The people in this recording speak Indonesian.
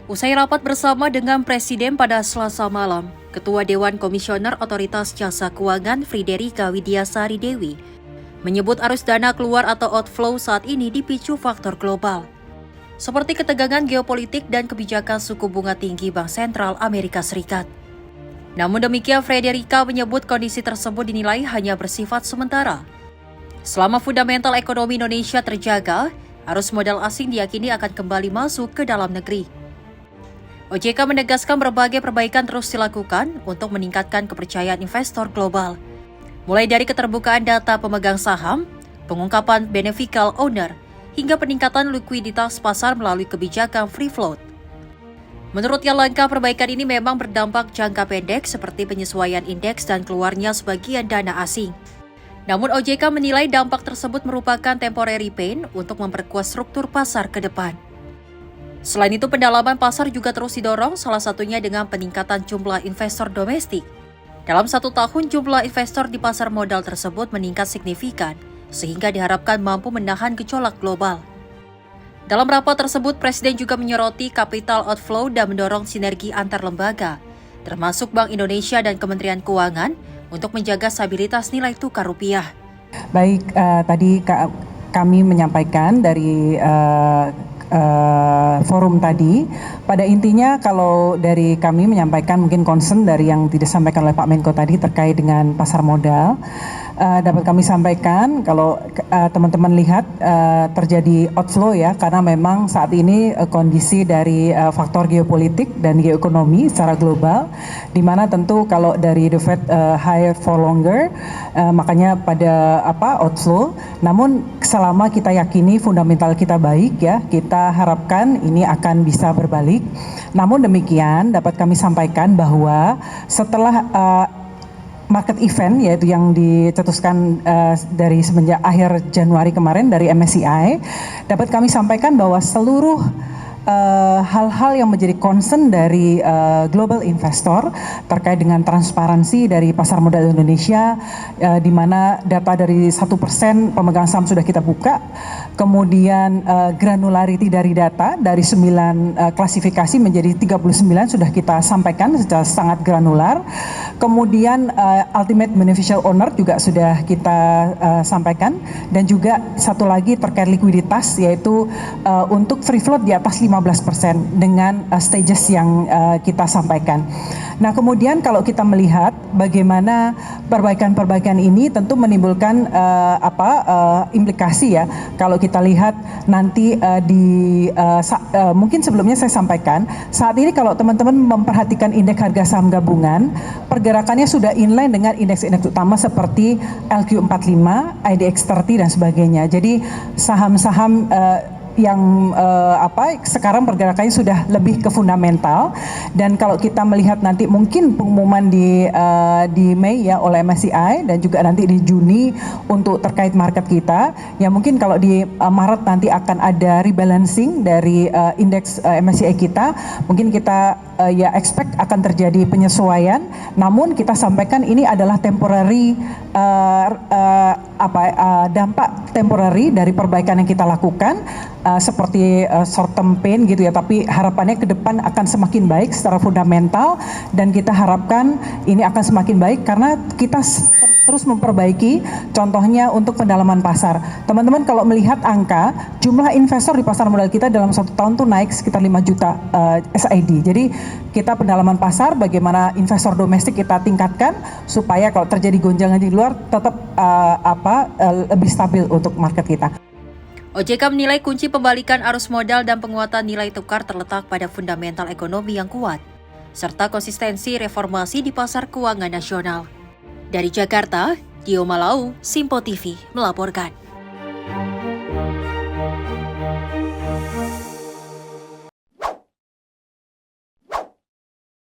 Usai rapat bersama dengan Presiden pada Selasa malam, Ketua Dewan Komisioner Otoritas Jasa Keuangan Friederike Widiasari Dewi menyebut arus dana keluar atau outflow saat ini dipicu faktor global, seperti ketegangan geopolitik dan kebijakan suku bunga tinggi Bank Sentral Amerika Serikat. Namun demikian, Friederike menyebut kondisi tersebut dinilai hanya bersifat sementara. Selama fundamental ekonomi Indonesia terjaga, arus modal asing diyakini akan kembali masuk ke dalam negeri. OJK menegaskan berbagai perbaikan terus dilakukan untuk meningkatkan kepercayaan investor global, mulai dari keterbukaan data pemegang saham, pengungkapan beneficial owner, hingga peningkatan likuiditas pasar melalui kebijakan free float. Menurutnya, langkah perbaikan ini memang berdampak jangka pendek seperti penyesuaian indeks dan keluarnya sebagian dana asing. Namun OJK menilai dampak tersebut merupakan temporary pain untuk memperkuat struktur pasar ke depan. Selain itu, pendalaman pasar juga terus didorong, salah satunya dengan peningkatan jumlah investor domestik. Dalam 1 tahun, jumlah investor di pasar modal tersebut meningkat signifikan, sehingga diharapkan mampu menahan gejolak global. Dalam rapat tersebut, Presiden juga menyoroti capital outflow dan mendorong sinergi antar lembaga, termasuk Bank Indonesia dan Kementerian Keuangan, untuk menjaga stabilitas nilai tukar rupiah. Baik, tadi kami menyampaikan dari forum tadi, pada intinya kalau dari kami menyampaikan mungkin concern dari yang tidak disampaikan oleh Pak Menko tadi terkait dengan pasar modal, dapat kami sampaikan kalau teman-teman lihat terjadi outflow ya, karena memang saat ini kondisi dari faktor geopolitik dan geoekonomi secara global, di mana tentu kalau dari the Fed higher for longer, makanya pada outflow. Namun selama kita yakini fundamental kita baik ya, kita harapkan ini akan bisa berbalik. Namun demikian dapat kami sampaikan bahwa setelah market event yaitu yang dicetuskan dari semenjak akhir Januari kemarin dari MSCI, dapat kami sampaikan bahwa seluruh hal-hal yang menjadi concern dari global investor terkait dengan transparansi dari pasar modal Indonesia, di mana data dari 1% pemegang saham sudah kita buka, kemudian granularity dari data dari 9 klasifikasi menjadi 39 sudah kita sampaikan secara sangat granular, kemudian ultimate beneficial owner juga sudah kita sampaikan, dan juga satu lagi terkait likuiditas yaitu untuk free float di atas 15% dengan stages yang kita sampaikan. Nah, kemudian kalau kita melihat bagaimana perbaikan-perbaikan ini tentu menimbulkan implikasi ya. Kalau kita lihat nanti mungkin sebelumnya saya sampaikan, saat ini kalau teman-teman memperhatikan indeks harga saham gabungan, pergerakannya sudah inline dengan indeks-indeks utama seperti LQ45, IDX30 dan sebagainya. Jadi saham-saham yang sekarang pergerakannya sudah lebih ke fundamental, dan kalau kita melihat nanti mungkin pengumuman di Mei ya oleh MSCI dan juga nanti di Juni untuk terkait market kita, ya mungkin kalau di Maret nanti akan ada rebalancing dari indeks MSCI kita, mungkin kita ya expect akan terjadi penyesuaian. Namun kita sampaikan ini adalah temporary dampak temporary dari perbaikan yang kita lakukan, seperti short term pain gitu ya, tapi harapannya ke depan akan semakin baik secara fundamental, dan kita harapkan ini akan semakin baik karena kita terus memperbaiki, contohnya untuk pendalaman pasar. Teman-teman kalau melihat angka jumlah investor di pasar modal kita dalam 1 tahun tuh naik sekitar 5 juta SID. Jadi kita pendalaman pasar, bagaimana investor domestik kita tingkatkan supaya kalau terjadi gonjangan di luar tetap lebih stabil untuk market kita. OJK menilai kunci pembalikan arus modal dan penguatan nilai tukar terletak pada fundamental ekonomi yang kuat, serta konsistensi reformasi di pasar keuangan nasional. Dari Jakarta, Dio Malau, Simpo TV melaporkan.